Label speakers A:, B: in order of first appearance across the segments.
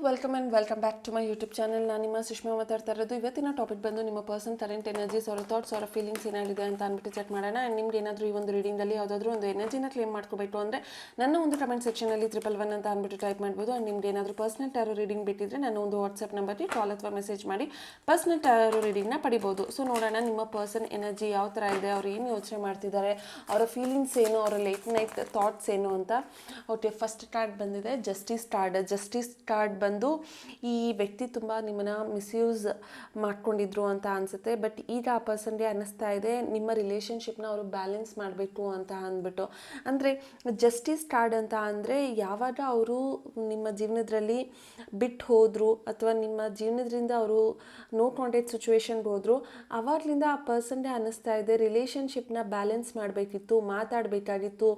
A: Welcome back to my YouTube channel. ನಾನು ನಿಮ್ಮ ಸುಷ್ಮಾ ಮಾತಾಡ್ತಾ ಇರೋದು. ಇವತ್ತಿನ ಟಾಪಿಕ್ ಬಂದು ನಿಮ್ಮ ಪರ್ಸನ್ ಕರೆಂಟ್ ಎನರ್ಜೀಸ್, ಅವರ ಥಾಟ್ಸ್, ಅವರ ಫೀಲಿಂಗ್ಸ್ ಏನಾಗಿದೆ ಅಂತ ಅಂದ್ಬಿಟ್ಟು ಚೆಕ್ ಮಾಡೋಣ. ಆ್ಯಂಡ್ ನಿಮ್ಗೆ ಏನಾದರೂ ಈ ಒಂದು ರೀಡಿಂಗಲ್ಲಿ ಯಾವುದಾದ್ರೂ ಒಂದು ಎನರ್ಜಿನ ಕ್ಲೇಮ್ ಮಾಡ್ಕೋಬೇಕು ಅಂದರೆ ನನ್ನ ಒಂದು ಕಮೆಂಟ್ ಸೆಕ್ಷನಲ್ಲಿ 111 ಅಂತ ಅಂದ್ಬಿಟ್ಟು ಟೈಪ್ ಮಾಡ್ಬೋದು. ಆ್ಯಂಡ್ ನಿಮ್ಗೆ ಏನಾದರೂ ಪರ್ಸನಲ್ ಟ್ಯಾರೋ ರೀಡಿಂಗ್ ಬೇಕಿದ್ರೆ ನನ್ನ ಒಂದು ವಾಟ್ಸಪ್ ನಂಬರ್ಗೆ ಕಾಲ್ ಅಥವಾ ಮೆಸೇಜ್ ಮಾಡಿ ಪರ್ಸನಲ್ ಟ್ಯಾರೋ ರೀಡಿಂಗ್ನ ಪಡಿಬೋದು. ಸೊ ನೋಡೋಣ ನಿಮ್ಮ ಪರ್ಸನ್ ಎನರ್ಜಿ ಯಾವ ಥರ ಇದೆ, ಅವ್ರು ಏನು ಯೋಚನೆ ಮಾಡ್ತಿದ್ದಾರೆ, ಅವರ ಫೀಲಿಂಗ್ಸ್ ಏನು, ಅವರ ಲೇಟ್ ನೈಟ್ ಥಾಟ್ಸ್ ಏನು ಅಂತ. ಓಕೆ, ಫಸ್ಟ್ ಕಾರ್ಡ್ ಬಂದಿದೆ ಜಸ್ಟಿಸ್ ಕಾರ್ಡ್ ಬಂದು ಈ ವ್ಯಕ್ತಿ ತುಂಬ ನಿಮ್ಮನ್ನ ಮಿಸ್ಯೂಸ್ ಮಾಡ್ಕೊಂಡಿದ್ರು ಅಂತ ಅನಿಸುತ್ತೆ. ಬಟ್ ಈಗ ಆ ಪರ್ಸನ್ಗೆ ಅನ್ನಿಸ್ತಾ ಇದೆ ನಿಮ್ಮ ರಿಲೇಷನ್ಶಿಪ್ನ ಅವರು ಬ್ಯಾಲೆನ್ಸ್ ಮಾಡಬೇಕು ಅಂತ ಅಂದ್ಬಿಟ್ಟು. ಅಂದರೆ ಜಸ್ಟಿಸ್ ಕಾರ್ಡ್ ಅಂತ ಅಂದರೆ ಯಾವಾಗ ಅವರು ನಿಮ್ಮ ಜೀವನದಲ್ಲಿ ಬಿಟ್ಟು ಹೋದರು ಅಥವಾ ನಿಮ್ಮ ಜೀವನದಿಂದ ಅವರು ನೋ ಕಾಂಟ್ಯಾಕ್ಟ್ ಸಿಚುವೇಶನ್ಗೆ ಹೋದರು, ಆವಾಗಲಿಂದ ಆ ಪರ್ಸನ್ಗೆ ಅನ್ನಿಸ್ತಾ ಇದೆ ರಿಲೇಷನ್ಶಿಪ್ನ ಬ್ಯಾಲೆನ್ಸ್ ಮಾಡಬೇಕಿತ್ತು, ಮಾತಾಡಬೇಕಾಗಿತ್ತು,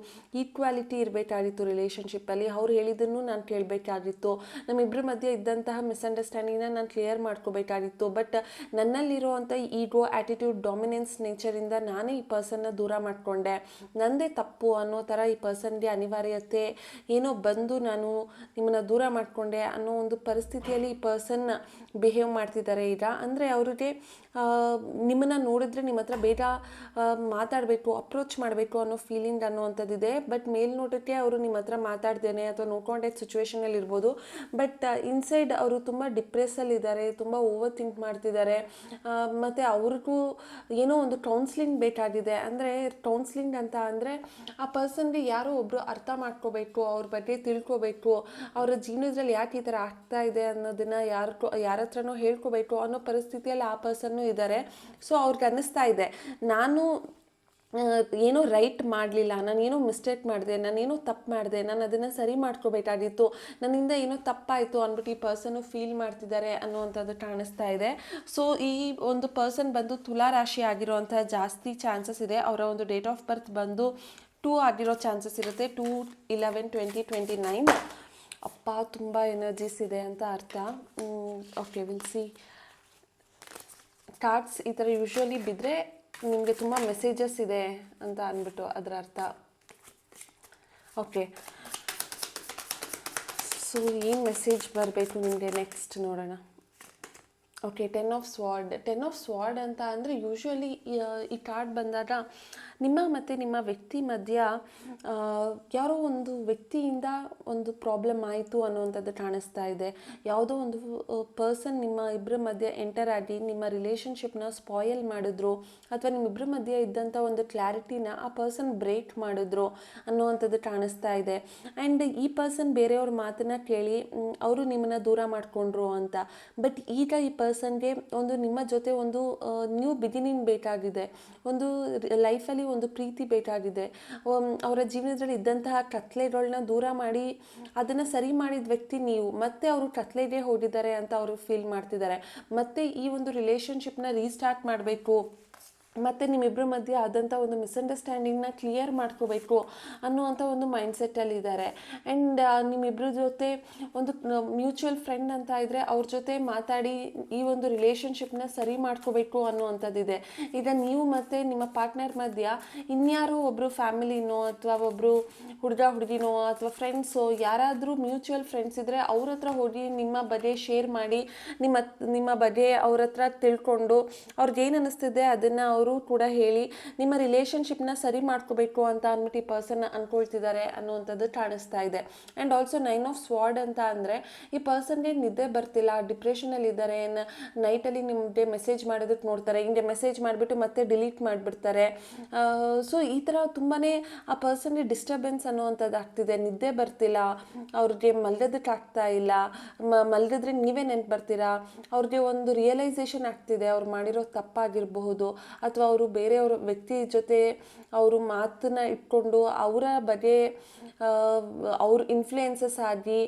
A: ಈಕ್ವಾಲಿಟಿ ಇರಬೇಕಾಗಿತ್ತು ರಿಲೇಷನ್ಶಿಪ್ಪಲ್ಲಿ. ಅವ್ರು ಹೇಳಿದ್ದನ್ನು ನಾನು ಕೇಳಬೇಕಾಗಿತ್ತು, ನಮ್ಮಿಬ್ಬರ ಮಧ್ಯೆ ಇದ್ದಂತಹ ಮಿಸ್ಅಂಡರ್ಸ್ಟ್ಯಾಂಡಿಂಗ್ನ ನಾನು ಕ್ಲಿಯರ್ ಮಾಡ್ಕೋಬೇಕಾಗಿತ್ತು. ಬಟ್ ನನ್ನಲ್ಲಿರುವಂಥ ಈಗೋ, ಆ್ಯಟಿಟ್ಯೂಡ್, ಡಾಮಿನೆನ್ಸ್ ನೇಚರಿಂದ ನಾನೇ ಈ ಪರ್ಸನ್ನ ದೂರ ಮಾಡಿಕೊಂಡೆ, ನಂದೇ ತಪ್ಪು ಅನ್ನೋ ಥರ ಈ ಪರ್ಸನ್ಗೆ ಅನಿವಾರ್ಯತೆ ಏನೋ ಬಂದು ನಾನು ನಿಮ್ಮನ್ನು ದೂರ ಮಾಡಿಕೊಂಡೆ ಅನ್ನೋ ಒಂದು ಪರಿಸ್ಥಿತಿಯಲ್ಲಿ ಈ ಪರ್ಸನ್ ಬಿಹೇವ್ ಮಾಡ್ತಿದ್ದಾರೆ ಈಗ. ಅಂದರೆ ಅವ್ರಿಗೆ ನಿಮ್ಮನ್ನು ನೋಡಿದ್ರೆ ನಿಮ್ಮ ಹತ್ರ ಬೇಗ ಮಾತಾಡಬೇಕು, ಅಪ್ರೋಚ್ ಮಾಡಬೇಕು ಅನ್ನೋ ಫೀಲಿಂಗ್ ಅನ್ನೋವಂಥದ್ದಿದೆ. ಬಟ್ ಮೇಲ್ನೋಟಕ್ಕೆ ಅವರು ನಿಮ್ಮ ಹತ್ರ ಮಾತಾಡ್ದೇನೆ ಅಥವಾ ನೋ ಕಾಂಟ್ಯಾಕ್ಟ್ ಸಿಚುವೇಶನಲ್ಲಿ ಇರ್ಬೋದು, ಬಟ್ ಇನ್ಸೈಡ್ ಅವರು ತುಂಬ ಡಿಪ್ರೆಸ್ಸಲ್ಲಿದ್ದಾರೆ, ತುಂಬ ಓವರ್ ಥಿಂಕ್ ಮಾಡ್ತಿದ್ದಾರೆ. ಮತ್ತು ಅವ್ರಿಗೂ ಏನೋ ಒಂದು ಕೌನ್ಸ್ಲಿಂಗ್ ಬೇಕಾಗಿದೆ. ಅಂದರೆ ಕೌನ್ಸ್ಲಿಂಗ್ ಅಂತ ಅಂದರೆ ಆ ಪರ್ಸನ್ಗೆ ಯಾರೋ ಒಬ್ಬರು ಅರ್ಥ ಮಾಡ್ಕೋಬೇಕು, ಅವ್ರ ಬಗ್ಗೆ ತಿಳ್ಕೊಬೇಕು, ಅವರ ಜೀವನದಲ್ಲಿ ಯಾಕೆ ಈ ಥರ ಆಗ್ತಾ ಇದೆ ಅನ್ನೋದನ್ನು ಯಾರ ಹತ್ರನೋ ಹೇಳ್ಕೋಬೇಕು ಅನ್ನೋ ಪರಿಸ್ಥಿತಿಯಲ್ಲಿ ಆ ಪರ್ಸನ್ನು ಇದ್ದಾರೆ. ಸೊ ಅವ್ರಿಗೆ ಅನ್ನಿಸ್ತಾ ಇದೆ ನಾನು ಏನೋ ರೈಟ್ ಮಾಡಲಿಲ್ಲ, ನಾನೇನೋ ಮಿಸ್ಟೇಕ್ ಮಾಡಿದೆ, ನಾನೇನೋ ತಪ್ಪು ಮಾಡಿದೆ, ನಾನು ಅದನ್ನು ಸರಿ ಮಾಡ್ಕೋಬೇಕಾಗಿತ್ತು, ನನ್ನಿಂದ ಏನೋ ತಪ್ಪಾಯಿತು ಅಂದ್ಬಿಟ್ಟು ಈ ಪರ್ಸನ್ನು ಫೀಲ್ ಮಾಡ್ತಿದ್ದಾರೆ ಅನ್ನುವಂಥದ್ದು ಕಾಣಿಸ್ತಾ ಇದೆ. ಸೊ ಈ ಒಂದು ಪರ್ಸನ್ ಬಂದು ತುಲಾ ರಾಶಿ ಆಗಿರೋವಂಥ ಜಾಸ್ತಿ ಚಾನ್ಸಸ್ ಇದೆ. ಅವರ ಒಂದು ಡೇಟ್ ಆಫ್ ಬರ್ತ್ ಬಂದು 2 ಆಗಿರೋ ಚಾನ್ಸಸ್ ಇರುತ್ತೆ, 2/11/2029. ಅಪ್ಪ ತುಂಬ ಎನರ್ಜೀಸ್ ಇದೆ ಅಂತ ಅರ್ಥ. Okay, will see. ಕಾರ್ಡ್ಸ್ ಈ ಥರ ಯೂಶ್ವಲಿ ಬಿದ್ದರೆ ನಿಮಗೆ ತುಂಬ ಮೆಸೇಜಸ್ ಇದೆ ಅಂತ ಅಂದ್ಬಿಟ್ಟು ಅದರ ಅರ್ಥ. ಓಕೆ, ಸೊ ಏನು ಮೆಸೇಜ್ ಬರಬೇಕು ನಿಮಗೆ ನೆಕ್ಸ್ಟ್ ನೋಡೋಣ. ಓಕೆ, 10 ಆಫ್ ಸ್ವಾರ್ಡ್ ಅಂತ ಅಂದರೆ ಯೂಶ್ವಲಿ ಈ ಕಾರ್ಡ್ ಬಂದಾಗ ನಿಮ್ಮ ಮತ್ತು ನಿಮ್ಮ ವ್ಯಕ್ತಿ ಮಧ್ಯ ಯಾರೋ ಒಂದು ವ್ಯಕ್ತಿಯಿಂದ ಒಂದು ಪ್ರಾಬ್ಲಮ್ ಆಯಿತು ಅನ್ನುವಂಥದ್ದು ಕಾಣಿಸ್ತಾ ಇದೆ. ಯಾವುದೋ ಒಂದು ಪರ್ಸನ್ ನಿಮ್ಮ ಇಬ್ಬರ ಮಧ್ಯೆ ಎಂಟರ್ ಆಗಿ ನಿಮ್ಮ ರಿಲೇಷನ್ಶಿಪ್ನ ಸ್ಪಾಯಲ್ ಮಾಡಿದ್ರು, ಅಥವಾ ನಿಮ್ಮಿಬ್ಬರ ಮಧ್ಯೆ ಇದ್ದಂಥ ಒಂದು ಕ್ಲಾರಿಟಿನ ಆ ಪರ್ಸನ್ ಬ್ರೇಕ್ ಮಾಡಿದ್ರು ಅನ್ನುವಂಥದ್ದು ಕಾಣಿಸ್ತಾ ಇದೆ. ಆ್ಯಂಡ್ ಈ ಪರ್ಸನ್ ಬೇರೆಯವ್ರ ಮಾತನ್ನ ಕೇಳಿ ಅವರು ನಿಮ್ಮನ್ನು ದೂರ ಮಾಡಿಕೊಂಡ್ರು ಅಂತ. ಬಟ್ ಈಗ ಈ ಪರ್ಸನ್ಗೆ ಒಂದು ನಿಮ್ಮ ಜೊತೆ ಒಂದು ನ್ಯೂ ಬಿಗಿನಿಂಗ್ ಬೇಕಾಗಿದೆ, ಒಂದು ಲೈಫಲ್ಲಿ ಒಂದು ಪ್ರೀತಿ ಬೇಕಾಗಿದೆ. ಅವರ ಜೀವನದಲ್ಲಿ ಇದ್ದಂತಹ ಕತ್ಲೆಗಳನ್ನ ದೂರ ಮಾಡಿ ಅದನ್ನು ಸರಿ ಮಾಡಿದ ವ್ಯಕ್ತಿ ನೀವು. ಮತ್ತೆ ಅವರು ಕತ್ಲೆಗೆ ಹೋಗಿದ್ದಾರೆ ಅಂತ ಅವರು ಫೀಲ್ ಮಾಡ್ತಿದ್ದಾರೆ. ಮತ್ತೆ ಈ ಒಂದು ರಿಲೇಷನ್ಶಿಪ್ನ ರೀಸ್ಟಾರ್ಟ್ ಮಾಡಬೇಕು, ಮತ್ತು ನಿಮ್ಮಿಬ್ಬರ ಮಧ್ಯೆ ಆದಂಥ ಒಂದು ಮಿಸ್ಅಂಡರ್ಸ್ಟ್ಯಾಂಡಿಂಗ್ನ ಕ್ಲಿಯರ್ ಮಾಡ್ಕೋಬೇಕು ಅನ್ನುವಂಥ ಒಂದು ಮೈಂಡ್ಸೆಟ್ಟಲ್ಲಿದ್ದಾರೆ. ಆ್ಯಂಡ್ ನಿಮ್ಮಿಬ್ಬರ ಜೊತೆ ಒಂದು ಮ್ಯೂಚುವಲ್ ಫ್ರೆಂಡ್ ಅಂತ ಇದ್ದರೆ ಅವ್ರ ಜೊತೆ ಮಾತಾಡಿ ಈ ಒಂದು ರಿಲೇಷನ್ಶಿಪ್ನ ಸರಿ ಮಾಡ್ಕೋಬೇಕು ಅನ್ನುವಂಥದ್ದಿದೆ. ಈಗ ನೀವು ಮತ್ತು ನಿಮ್ಮ ಪಾರ್ಟ್ನರ್ ಮಧ್ಯ ಇನ್ಯಾರೋ ಒಬ್ಬರು ಫ್ಯಾಮಿಲಿನೋ ಅಥವಾ ಒಬ್ಬರು ಹುಡುಗಿನೋ ಅಥವಾ ಫ್ರೆಂಡ್ಸೋ ಯಾರಾದರೂ ಮ್ಯೂಚುವಲ್ ಫ್ರೆಂಡ್ಸ್ ಇದ್ದರೆ ಅವ್ರ ಹತ್ರ ಹೋಗಿ ನಿಮ್ಮ ಬಗ್ಗೆ ಶೇರ್ ಮಾಡಿ ನಿಮ್ಮ ಬಗ್ಗೆ ಅವ್ರ ಹತ್ರ ತಿಳ್ಕೊಂಡು ಅವ್ರಿಗೇನು ಅನ್ನಿಸ್ತಿದೆ ಅದನ್ನು ಅವರು ಕೂಡ ಹೇಳಿ ನಿಮ್ಮ ರಿಲೇಷನ್ಶಿಪ್ನ ಸರಿ ಮಾಡ್ಕೋಬೇಕು ಅಂತ ಅಂದ್ಬಿಟ್ಟು ಈ ಪರ್ಸನ್ ಅನ್ಕೊಳ್ತಿದ್ದಾರೆ ಅನ್ನುವಂಥದ್ದು ಕಾಣಿಸ್ತಾ ಇದೆ. ಆ್ಯಂಡ್ ಆಲ್ಸೋ 9 ಆಫ್ ಸ್ವಾರ್ಡ್ ಅಂತ ಅಂದರೆ ಈ ಪರ್ಸನ್ಗೆ ನಿದ್ದೆ ಬರ್ತಿಲ್ಲ, ಡಿಪ್ರೆಷನಲ್ಲಿ ಇದ್ದಾರೆ, ನೈಟಲ್ಲಿ ನಿಮಗೆ ಮೆಸೇಜ್ ಮಾಡೋದಕ್ಕೆ ನೋಡ್ತಾರೆ, ಹಿಂಗೆ ಮೆಸೇಜ್ ಮಾಡಿಬಿಟ್ಟು ಮತ್ತೆ ಡಿಲೀಟ್ ಮಾಡಿಬಿಡ್ತಾರೆ. ಸೊ ಈ ಥರ ತುಂಬಾ ಆ ಪರ್ಸನ್ಗೆ ಡಿಸ್ಟರ್ಬೆನ್ಸ್ ಅನ್ನುವಂಥದ್ದು ಆಗ್ತಿದೆ. ನಿದ್ದೆ ಬರ್ತಿಲ್ಲ, ಅವ್ರಿಗೆ ಮಲಗೋದಕ್ಕೆ ಆಗ್ತಾ ಇಲ್ಲ, ಮಲಗಿದ್ರೆ ನೀವೇ ನೆನ್ಪು ಬರ್ತೀರಾ, ಅವ್ರಿಗೆ ಒಂದು ರಿಯಲೈಸೇಷನ್ ಆಗ್ತಿದೆ ಅವ್ರು ಮಾಡಿರೋ ತಪ್ಪಾಗಿರಬಹುದು, ಅಥವಾ ಅವರು ಬೇರೆಯವ್ರ ವ್ಯಕ್ತಿ ಜೊತೆ ಅವರು ಮಾತನ್ನ ಇಟ್ಕೊಂಡು ಅವರ ಬಗ್ಗೆ ಅವ್ರ ಇನ್ಫ್ಲುಯೆನ್ಸಸ್ ಆಗಿ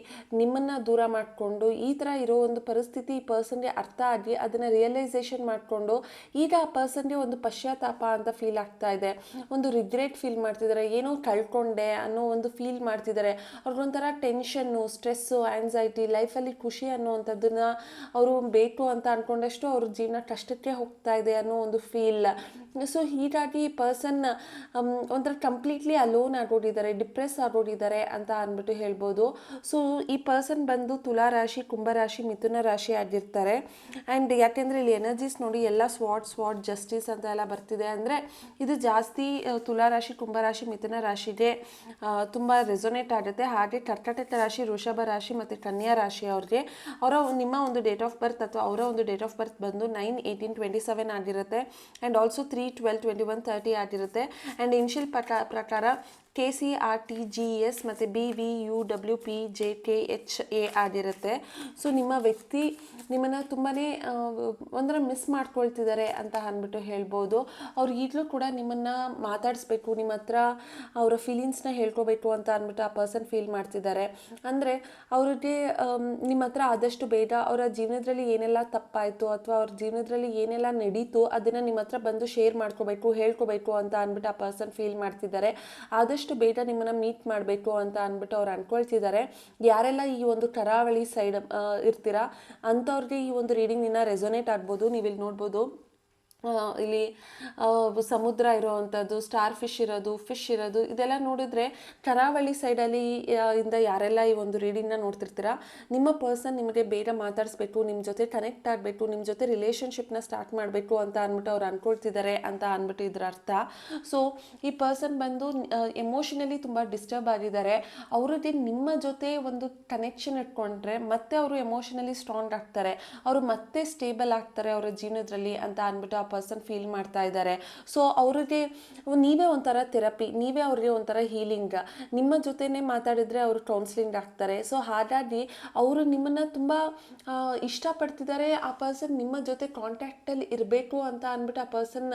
A: ನಿಮ್ಮನ್ನು ದೂರ ಮಾಡಿಕೊಂಡು ಈ ಥರ ಇರೋ ಒಂದು ಪರಿಸ್ಥಿತಿ ಈ ಪರ್ಸನ್ಗೆ ಅರ್ಥ ಆಗಿ ಅದನ್ನು ರಿಯಲೈಸೇಷನ್ ಮಾಡಿಕೊಂಡು ಈಗ ಆ ಪರ್ಸನ್ಗೆ ಒಂದು ಪಶ್ಚಾತ್ತಾಪ ಅಂತ ಫೀಲ್ ಆಗ್ತಾ ಇದೆ, ಒಂದು ರಿಗ್ರೆಟ್ ಫೀಲ್ ಮಾಡ್ತಿದ್ದಾರೆ, ಏನೋ ಕಳ್ಕೊಂಡೆ ಅನ್ನೋ ಒಂದು ಫೀಲ್ ಮಾಡ್ತಿದ್ದಾರೆ. ಅವ್ರಿಗೊಂಥರ ಟೆನ್ಷನ್ನು, ಸ್ಟ್ರೆಸ್ಸು, ಆ್ಯನ್ಸೈಟಿ, ಲೈಫಲ್ಲಿ ಖುಷಿ ಅನ್ನೋವಂಥದ್ದನ್ನು ಅವರು ಬೇಕು ಅಂತ ಅಂದ್ಕೊಂಡಷ್ಟು ಅವ್ರ ಜೀವನ ಕಷ್ಟಕ್ಕೆ ಹೋಗ್ತಾ ಇದೆ ಅನ್ನೋ ಒಂದು ಫೀಲ್. ಸೊ ಹೀಗಾಗಿ ಈ ಪರ್ಸನ್ ಒಂಥರ ಕಂಪ್ಲೀಟ್ಲಿ ಅಲೋನ್ ಆಗೋಗಿದ್ದಾರೆ, ಡಿಪ್ರೆಸ್ ಆಗೋಗಿದ್ದಾರೆ ಅಂತ ಅಂದ್ಬಿಟ್ಟು ಹೇಳ್ಬೋದು. ಸೊ ಈ ಪರ್ಸನ್ ಬಂದು ತುಲಾ ರಾಶಿ, ಕುಂಭರಾಶಿ, ಮಿಥುನ ರಾಶಿ ಆಗಿರ್ತಾರೆ. ಆ್ಯಂಡ್ ಯಾಕೆಂದರೆ ಇಲ್ಲಿ ಎನರ್ಜೀಸ್ ನೋಡಿ ಎಲ್ಲ ಸ್ವಾಟ್ ಜಸ್ಟಿಸ್ ಅಂತ ಎಲ್ಲ ಬರ್ತಿದೆ. ಅಂದರೆ ಇದು ಜಾಸ್ತಿ ತುಲಾ ರಾಶಿ, ಕುಂಭರಾಶಿ, ಮಿಥುನ ರಾಶಿಗೆ ತುಂಬ ರೆಸೊನೇಟ್ ಆಗುತ್ತೆ. ಹಾಗೆ ಕರ್ಕಾಟಕ ರಾಶಿ, ವೃಷಭ ರಾಶಿ ಮತ್ತು ಕನ್ಯಾ ರಾಶಿ ಅವ್ರಿಗೆ ನಿಮ್ಮ ಒಂದು ಡೇಟ್ ಆಫ್ ಬರ್ತ್ ಅಥವಾ ಅವರ ಒಂದು ಡೇಟ್ ಆಫ್ ಬರ್ತ್ ಬಂದು 9/18/27 ಆಗಿರುತ್ತೆ. ಆ್ಯಂಡ್ ಆಲ್ಸೋ 3/12/21/30 ಆಗಿರುತ್ತೆ. ಆ್ಯಂಡ್ ಇನ್ಷಿಯಲ್ ಪ್ರಕಾರ KCRTGS ಮತ್ತು BVUWPJKHA ಆಗಿರುತ್ತೆ. ಸೊ ನಿಮ್ಮ ವ್ಯಕ್ತಿ ನಿಮ್ಮನ್ನು ತುಂಬಾ ಒಂಥರ ಮಿಸ್ ಮಾಡ್ಕೊಳ್ತಿದ್ದಾರೆ ಅಂತ ಅಂದ್ಬಿಟ್ಟು ಹೇಳ್ಬೋದು. ಅವ್ರು ಈಗಲೂ ಕೂಡ ನಿಮ್ಮನ್ನು ಮಾತಾಡಿಸ್ಬೇಕು, ನಿಮ್ಮ ಹತ್ರ ಅವರ ಫೀಲಿಂಗ್ಸ್ನ ಹೇಳ್ಕೋಬೇಕು ಅಂತ ಅಂದ್ಬಿಟ್ಟು ಆ ಪರ್ಸನ್ ಫೀಲ್ ಮಾಡ್ತಿದ್ದಾರೆ. ಅಂದರೆ ಅವ್ರಿಗೆ ನಿಮ್ಮ ಹತ್ರ ಆದಷ್ಟು ಬೇಗ ಅವರ ಜೀವನದಲ್ಲಿ ಏನೆಲ್ಲ ತಪ್ಪಾಯಿತು ಅಥವಾ ಅವ್ರ ಜೀವನದಲ್ಲಿ ಏನೆಲ್ಲ ನಡೀತು ಅದನ್ನು ನಿಮ್ಮ ಹತ್ರ ಬಂದು ಶೇರ್ ಮಾಡ್ಕೋಬೇಕು, ಹೇಳ್ಕೋಬೇಕು ಅಂತ ಅಂದ್ಬಿಟ್ಟು ಆ ಪರ್ಸನ್ ಫೀಲ್ ಮಾಡ್ತಿದ್ದಾರೆ. ಆದಷ್ಟು ಬೇಗ ನಿಮ್ಮನ್ನು ಮೀಟ್ ಮಾಡಬೇಕು ಅಂತ ಅಂದ್ಬಿಟ್ಟು ಅವ್ರು ಅನ್ಕೊಳ್ತಿದ್ದಾರೆ. ಯಾರೆಲ್ಲ ಈ ಒಂದು ಕರಾವಳಿ ಸೈಡ್ ಇರ್ತೀರಾ ಅಂಥವ್ರಿಗೆ ಈ ಒಂದು ರೀಡಿಂಗ್ ಇನ್ನು ರೆಸೊನೇಟ್ ಆಗ್ಬೋದು. ನೀವಿಲ್ಲಿ ನೋಡ್ಬೋದು ಇಲ್ಲಿ ಸಮುದ್ರ ಇರೋವಂಥದ್ದು, ಸ್ಟಾರ್ ಫಿಶ್ ಇರೋದು ಇದೆಲ್ಲ ನೋಡಿದ್ರೆ ಕರಾವಳಿ ಸೈಡಲ್ಲಿ ಇಂದ ಯಾರೆಲ್ಲ ಈ ಒಂದು ರೀಡಿಂಗ್ನ ನೋಡ್ತಿರ್ತೀರ ನಿಮ್ಮ ಪರ್ಸನ್ ನಿಮಗೆ ಬೇಗ ಮಾತಾಡಿಸ್ಬೇಕು, ನಿಮ್ಮ ಜೊತೆ ಕನೆಕ್ಟ್ ಆಗಬೇಕು, ನಿಮ್ಮ ಜೊತೆ ರಿಲೇಷನ್ಶಿಪ್ನ ಸ್ಟಾರ್ಟ್ ಮಾಡಬೇಕು ಅಂತ ಅಂದ್ಬಿಟ್ಟು ಅವ್ರು ಅನ್ಕೊಳ್ತಿದ್ದಾರೆ ಅಂತ ಅಂದ್ಬಿಟ್ಟು ಇದ್ರ ಅರ್ಥ. ಸೊ ಈ ಪರ್ಸನ್ ಬಂದು ಎಮೋಷನಲಿ ತುಂಬ ಡಿಸ್ಟರ್ಬ್ ಆಗಿದ್ದಾರೆ. ಅವ್ರಿಗೆ ನಿಮ್ಮ ಜೊತೆ ಒಂದು ಕನೆಕ್ಷನ್ ಇಟ್ಕೊಂಡ್ರೆ ಮತ್ತೆ ಅವರು ಎಮೋಷನಲಿ ಸ್ಟ್ರಾಂಗ್ ಆಗ್ತಾರೆ, ಅವರು ಮತ್ತೆ ಸ್ಟೇಬಲ್ ಆಗ್ತಾರೆ ಅವರ ಜೀವನದಲ್ಲಿ ಅಂತ ಅಂದ್ಬಿಟ್ಟು ಪರ್ಸನ್ ಫೀಲ್ ಮಾಡ್ತಾ ಇದ್ದಾರೆ. ಸೊ ಅವ್ರಿಗೆ ನೀವೇ ಒಂಥರ ಥೆರಪಿ, ನೀವೇ ಅವ್ರಿಗೆ ಒಂಥರ ಹೀಲಿಂಗ್. ನಿಮ್ಮ ಜೊತೆನೇ ಮಾತಾಡಿದ್ರೆ ಅವರು ಕೌನ್ಸಿಲಿಂಗ್ ಆಗ್ತಾರೆ. ಸೊ ಹಾಗಾಗಿ ಅವರು ನಿಮ್ಮನ್ನು ತುಂಬ ಇಷ್ಟಪಡ್ತಿದ್ದಾರೆ. ಆ ಪರ್ಸನ್ ನಿಮ್ಮ ಜೊತೆ ಕಾಂಟ್ಯಾಕ್ಟಲ್ಲಿ ಇರಬೇಕು ಅಂತ ಅಂದ್ಬಿಟ್ಟು ಆ ಪರ್ಸನ್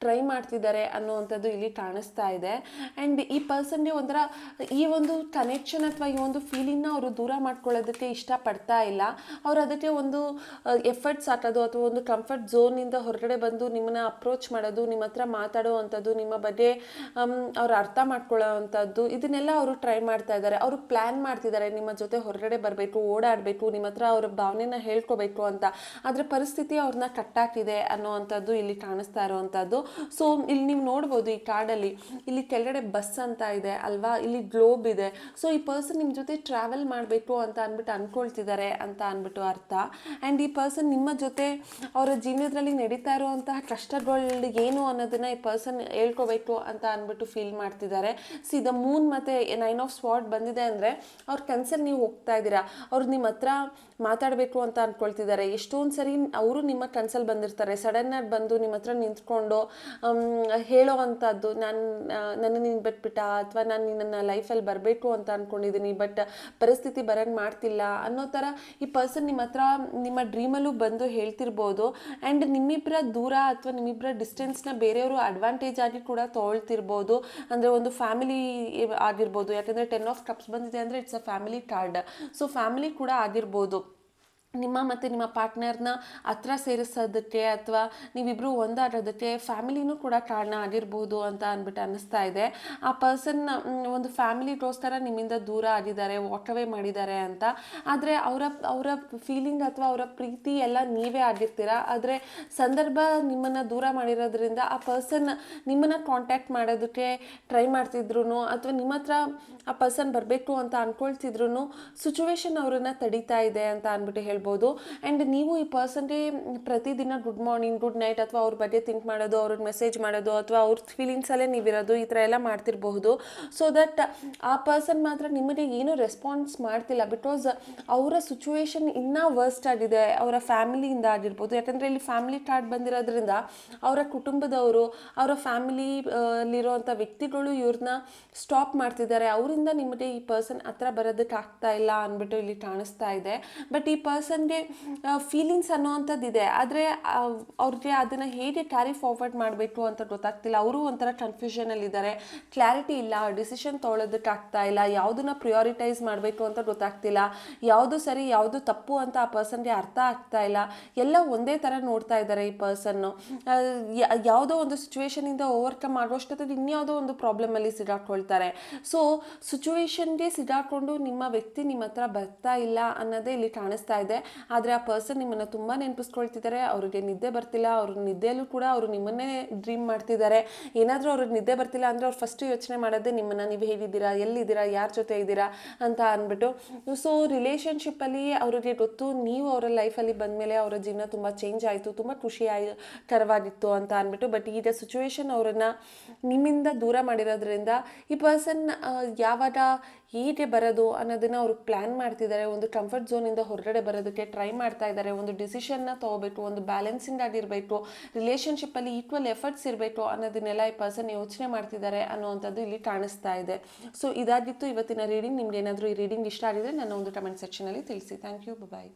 A: ಟ್ರೈ ಮಾಡ್ತಿದ್ದಾರೆ ಅನ್ನೋವಂಥದ್ದು ಇಲ್ಲಿ ಕಾಣಿಸ್ತಾ ಇದೆ. ಆ್ಯಂಡ್ ಈ ಪರ್ಸನ್ಗೆ ಒಂಥರ ಈ ಒಂದು ಕನೆಕ್ಷನ್ ಅಥವಾ ಈ ಒಂದು ಫೀಲಿಂಗ್ನ ಅವರು ದೂರ ಮಾಡ್ಕೊಳ್ಳೋದಕ್ಕೆ ಇಷ್ಟಪಡ್ತಾ ಇಲ್ಲ. ಅವರು ಅದಕ್ಕೆ ಒಂದು ಎಫರ್ಟ್ಸ್ ಹಾಕೋದು ಅಥವಾ ಒಂದು ಕಂಫರ್ಟ್ ಝೋನಿಂದ ಹೊರಗಡೆ ಬಂದು ನಿಮ್ಮನ್ನ ಅಪ್ರೋಚ್ ಮಾಡೋದು, ನಿಮ್ಮ ಹತ್ರ ಮಾತಾಡೋ ಅಂಥದ್ದು, ನಿಮ್ಮ ಬಗ್ಗೆ ಅವ್ರು ಅರ್ಥ ಮಾಡ್ಕೊಳ್ಳೋ ಅಂಥದ್ದು, ಇದನ್ನೆಲ್ಲ ಅವರು ಟ್ರೈ ಮಾಡ್ತಾ ಇದ್ದಾರೆ. ಅವರು ಪ್ಲ್ಯಾನ್ ಮಾಡ್ತಿದ್ದಾರೆ ನಿಮ್ಮ ಜೊತೆ ಹೊರಗಡೆ ಬರಬೇಕು, ಓಡಾಡಬೇಕು, ನಿಮ್ಮ ಹತ್ರ ಅವ್ರ ಭಾವನೆನ ಹೇಳ್ಕೋಬೇಕು ಅಂತ. ಆದರೆ ಪರಿಸ್ಥಿತಿ ಅವ್ರನ್ನ ಕಟ್ಟಾಕಿದೆ ಅನ್ನೋವಂಥದ್ದು ಇಲ್ಲಿ ಕಾಣಿಸ್ತಾ ಇರೋವಂಥದ್ದು. ಸೊ ಇಲ್ಲಿ ನೀವು ನೋಡ್ಬೋದು ಈ ಕಾರ್ಡಲ್ಲಿ ಇಲ್ಲಿ ಕೆಳಗಡೆ ಬಸ್ ಅಂತ ಇದೆ ಅಲ್ವಾ, ಇಲ್ಲಿ ಗ್ಲೋಬ್ ಇದೆ. ಸೊ ಈ ಪರ್ಸನ್ ನಿಮ್ಮ ಜೊತೆ ಟ್ರಾವೆಲ್ ಮಾಡಬೇಕು ಅಂತ ಅಂದ್ಬಿಟ್ಟು ಅನ್ಕೊಳ್ತಿದ್ದಾರೆ ಅಂತ ಅಂದ್ಬಿಟ್ಟು ಅರ್ಥ. ಆ್ಯಂಡ್ ಈ ಪರ್ಸನ್ ನಿಮ್ಮ ಜೊತೆ ಅವರ ಜೀವನದಲ್ಲಿ ನಡೀತಾ ಇರುವಂತಹ ಕಷ್ಟಗಳು ಏನು ಅನ್ನೋದನ್ನ ಈ ಪರ್ಸನ್ ಹೇಳ್ಕೋಬೇಕು ಅಂತ ಅಂದ್ಬಿಟ್ಟು ಫೀಲ್ ಮಾಡ್ತಿದ್ದಾರೆ. ಸಿ ದ ಮೂನ್ ಮತ್ತು 9 ಆಫ್ ಸ್ವಾರ್ಡ್ ಬಂದಿದೆ ಅಂದರೆ ಅವ್ರ ಕನ್ಸಲ್ಲಿ ನೀವು ಹೋಗ್ತಾ ಇದ್ದೀರಾ, ಅವ್ರು ನಿಮ್ಮ ಹತ್ರ ಮಾತಾಡಬೇಕು ಅಂತ ಅಂದ್ಕೊಳ್ತಿದ್ದಾರೆ. ಎಷ್ಟೊಂದು ಸರಿ ಅವರು ನಿಮ್ಮ ಕನ್ಸಲ್ಲಿ ಬಂದಿರ್ತಾರೆ, ಸಡನ್ನಾಗಿ ಬಂದು ನಿಮ್ಮ ಹತ್ರ ನಿಂತ್ಕೊಂಡು ಹೇಳೋ ಅಂಥದ್ದು, ನನ್ನ ನೀನು ಬಿಟ್ಬಿಟ್ಟ ಅಥವಾ ನಾನು ನಿನ್ನ ಲೈಫಲ್ಲಿ ಬರಬೇಕು ಅಂತ ಅಂದ್ಕೊಂಡಿದ್ದೀನಿ ಬಟ್ ಪರಿಸ್ಥಿತಿ ಬರಂಗೆ ಮಾಡ್ತಿಲ್ಲ ಅನ್ನೋ ಥರ ಈ ಪರ್ಸನ್ ನಿಮ್ಮ ಹತ್ರ ನಿಮ್ಮ ಡ್ರೀಮಲ್ಲೂ ಬಂದು ಹೇಳ್ತಿರ್ಬೋದು. ಆ್ಯಂಡ್ ನಿಮ್ಮಿಬ್ಬರ ದೂರ ಅಥವಾ ನಿಮ್ಮಿಬ್ಬರ ಡಿಸ್ಟೆನ್ಸ್ನ ಬೇರೆಯವರು ಅಡ್ವಾಂಟೇಜ್ ಆಗಿ ಕೂಡ ತೊಗೊಳ್ತಿರ್ಬೋದು. ಅಂದರೆ ಒಂದು ಫ್ಯಾಮಿಲಿ ಆಗಿರ್ಬೋದು, ಯಾಕಂದರೆ 10 ಆಫ್ ಕಪ್ಸ್ ಬಂದಿದೆ ಅಂದರೆ it's a family card. So family ಕೂಡ ಆಗಿರ್ಬೋದು. ನಿಮ್ಮ ಮತ್ತು ನಿಮ್ಮ ಪಾರ್ಟ್ನರ್ನ ಹತ್ರ ಸೇರಿಸೋದಕ್ಕೆ ಅಥವಾ ನೀವಿಬ್ಬರು ಒಂದಾಗೋದಕ್ಕೆ ಫ್ಯಾಮಿಲಿನೂ ಕೂಡ ಕಾರಣ ಆಗಿರ್ಬೋದು ಅಂತ ಅಂದ್ಬಿಟ್ಟು ಅನ್ನಿಸ್ತಾ ಇದೆ. ಆ ಪರ್ಸನ್ ಒಂದು ಫ್ಯಾಮಿಲಿಗೋಸ್ಕರ ನಿಮ್ಮಿಂದ ದೂರ ಆಗಿದ್ದಾರೆ, ವಾಕವೇ ಮಾಡಿದ್ದಾರೆ ಅಂತ. ಆದರೆ ಅವರ ಫೀಲಿಂಗ್ ಅಥವಾ ಅವರ ಪ್ರೀತಿ ಎಲ್ಲ ನೀವೇ ಆಗಿರ್ತೀರ. ಆದರೆ ಸಂದರ್ಭ ನಿಮ್ಮನ್ನು ದೂರ ಮಾಡಿರೋದ್ರಿಂದ ಆ ಪರ್ಸನ್ ನಿಮ್ಮನ್ನು ಕಾಂಟ್ಯಾಕ್ಟ್ ಮಾಡೋದಕ್ಕೆ ಟ್ರೈ ಮಾಡ್ತಿದ್ರು ಅಥವಾ ನಿಮ್ಮ ಹತ್ರ ಆ ಪರ್ಸನ್ ಬರಬೇಕು ಅಂತ ಅಂದ್ಕೊಳ್ತಿದ್ರು ಸಿಚುವೇಶನ್ ಅವರನ್ನು ತಡೀತಾ ಇದೆ ಅಂತ ಅಂದ್ಬಿಟ್ಟು ಹೇಳ್ಬೋದು. ಆ್ಯಂಡ್ ನೀವು ಈ ಪರ್ಸನ್ಗೆ ಪ್ರತಿದಿನ ಗುಡ್ ಮಾರ್ನಿಂಗ್, ಗುಡ್ ನೈಟ್ ಅಥವಾ ಅವ್ರ ಬಗ್ಗೆ ಥಿಂಕ್ ಮಾಡೋದು, ಅವ್ರಿಗೆ ಮೆಸೇಜ್ ಮಾಡೋದು ಅಥವಾ ಅವ್ರ ಫೀಲಿಂಗ್ಸಲ್ಲೇ ನೀವಿರೋದು ಈ ಥರ ಎಲ್ಲ ಮಾಡ್ತಿರಬಹುದು. ಸೊ ದಟ್ ಆ ಪರ್ಸನ್ ಮಾತ್ರ ನಿಮಗೆ ಏನೂ ರೆಸ್ಪಾನ್ಸ್ ಮಾಡ್ತಿಲ್ಲ. ಬಿಕಾಸ್ ಅವರ ಸಿಚುವೇಶನ್ ಇನ್ನೂ ವರ್ಸ್ಟ್ ಆಗಿದೆ ಅವರ ಫ್ಯಾಮಿಲಿಯಿಂದ ಆಗಿರ್ಬೋದು. ಯಾಕಂದರೆ ಇಲ್ಲಿ ಫ್ಯಾಮಿಲಿ ಕಾರ್ಡ್ ಬಂದಿರೋದ್ರಿಂದ ಅವರ ಕುಟುಂಬದವರು, ಅವರ ಫ್ಯಾಮಿಲಿಲಿರುವಂಥ ವ್ಯಕ್ತಿಗಳು ಇವ್ರನ್ನ ಸ್ಟಾಪ್ ಮಾಡ್ತಿದ್ದಾರೆ. ಅವರಿಂದ ನಿಮಗೆ ಈ ಪರ್ಸನ್ ಹತ್ರ ಬರೋದಕ್ಕೆ ಆಗ್ತಾ ಇಲ್ಲ ಅಂದ್ಬಿಟ್ಟು ಇಲ್ಲಿ ಕಾಣಿಸ್ತಾ ಇದೆ. ಬಟ್ ಈ ಪರ್ಸನ್ಗೆ ಫೀಲಿಂಗ್ಸ್ ಅನ್ನೋವಂಥದ್ದು ಇದೆ, ಆದರೆ ಅವ್ರಿಗೆ ಅದನ್ನು ಹೇಗೆ ಕ್ಯಾರಿ ಫಾರ್ವರ್ಡ್ ಮಾಡಬೇಕು ಅಂತ ಗೊತ್ತಾಗ್ತಿಲ್ಲ. ಅವರು ಒಂಥರ ಕನ್ಫ್ಯೂಷನಲ್ಲಿದ್ದಾರೆ, ಕ್ಲಾರಿಟಿ ಇಲ್ಲ, ಡಿಸಿಷನ್ ತೊಗೊಳೋದಕ್ಕೆ ಆಗ್ತಾ ಇಲ್ಲ, ಯಾವುದನ್ನ ಪ್ರಿಯಾರಿಟೈಸ್ ಮಾಡಬೇಕು ಅಂತ ಗೊತ್ತಾಗ್ತಿಲ್ಲ, ಯಾವುದು ಸರಿ ಯಾವುದು ತಪ್ಪು ಅಂತ ಆ ಪರ್ಸನ್ಗೆ ಅರ್ಥ ಆಗ್ತಾ ಇಲ್ಲ. ಎಲ್ಲ ಒಂದೇ ಥರ ನೋಡ್ತಾ ಇದ್ದಾರೆ ಈ ಪರ್ಸನ್ನು. ಯಾವುದೋ ಒಂದು ಸಿಚುವೇಶನಿಂದ ಓವರ್ಕಮ್ ಆಗೋಷ್ಟೊತ್ತಿಗೆ ಇನ್ಯಾವುದೋ ಒಂದು ಪ್ರಾಬ್ಲಮಲ್ಲಿ ಸಿಗಾಕೊಳ್ತಾರೆ. ಸೊ ಸಿಚುವೇಶನ್ಗೆ ಸಿಗಾಕೊಂಡು ನಿಮ್ಮ ವ್ಯಕ್ತಿ ನಿಮ್ಮ ಹತ್ರ ಬರ್ತಾ ಇಲ್ಲ ಅನ್ನೋದೇ ಇಲ್ಲಿ ಕಾಣಿಸ್ತಾ ಇದೆ. ಇದೆ. ಆದರೆ ಆ ಪರ್ಸನ್ ನಿಮ್ಮನ್ನು ತುಂಬ ನೆನಪಿಸ್ಕೊಳ್ತಿದ್ದಾರೆ, ಅವ್ರಿಗೆ ನಿದ್ದೆ ಬರ್ತಿಲ್ಲ, ಅವ್ರ ನಿದ್ದೆಯಲ್ಲೂ ಕೂಡ ಅವರು ನಿಮ್ಮನ್ನೇ ಡ್ರೀಮ್ ಮಾಡ್ತಿದ್ದಾರೆ. ಏನಾದರೂ ಅವ್ರಿಗೆ ನಿದ್ದೆ ಬರ್ತಿಲ್ಲ ಅಂದರೆ ಅವ್ರು ಫಸ್ಟ್ ಯೋಚನೆ ಮಾಡೋದೇ ನಿಮ್ಮನ್ನು, ನೀವು ಹೇಗಿದ್ದೀರಾ, ಎಲ್ಲಿದ್ದೀರಾ, ಯಾರ ಜೊತೆ ಇದ್ದೀರಾ ಅಂತ ಅಂದ್ಬಿಟ್ಟು. ಸೊ ರಿಲೇಷನ್ಶಿಪ್ಪಲ್ಲಿ ಅವ್ರಿಗೆ ಗೊತ್ತು ನೀವು ಅವರ ಲೈಫಲ್ಲಿ ಬಂದಮೇಲೆ ಅವರ ಜೀವನ ತುಂಬ ಚೇಂಜ್ ಆಯಿತು, ತುಂಬ ಖುಷಿಕರವಾಗಿತ್ತು ಅಂತ ಅಂದ್ಬಿಟ್ಟು. ಬಟ್ ಈಗ ಸಿಚುವೇಶನ್ ಅವರನ್ನು ನಿಮ್ಮಿಂದ ದೂರ ಮಾಡಿರೋದ್ರಿಂದ ಈ ಪರ್ಸನ್ ಯಾವಾಗ ಹೇಗೆ ಬರೋದು ಅನ್ನೋದನ್ನು ಅವರು ಪ್ಲ್ಯಾನ್ ಮಾಡ್ತಿದ್ದಾರೆ. ಒಂದು ಕಂಫರ್ಟ್ ಝೋನಿಂದ ಹೊರಗಡೆ ಬರೋದಕ್ಕೆ ಟ್ರೈ ಮಾಡ್ತಾ ಇದ್ದಾರೆ. ಒಂದು ಡಿಸಿಷನ್ನ ತೊಗೋಬೇಕು, ಒಂದು ಬ್ಯಾಲೆನ್ಸಿಂಗ್ ಆಗಿರಬೇಕು, ರಿಲೇಷನ್ಶಿಪ್ಪಲ್ಲಿ ಈಕ್ವಲ್ ಎಫರ್ಟ್ಸ್ ಇರಬೇಕು ಅನ್ನೋದನ್ನೆಲ್ಲ ಈ ಪರ್ಸನ್ ಯೋಚನೆ ಮಾಡ್ತಿದ್ದಾರೆ ಅನ್ನೋವಂಥದ್ದು ಇಲ್ಲಿ ಕಾಣಿಸ್ತಾ ಇದೆ. ಸೊ ಇದಾಗಿತ್ತು ಇವತ್ತಿನ ರೀಡಿಂಗ್. ನಿಮ್ಗೆ ಏನಾದರೂ ಈ ರೀಡಿಂಗ್ ಇಷ್ಟ ಆಗಿದ್ರೆ ನನ್ನ ಒಂದು ಕಮೆಂಟ್ ಸೆಕ್ಷನಲ್ಲಿ ತಿಳಿಸಿ. Thank you, bye.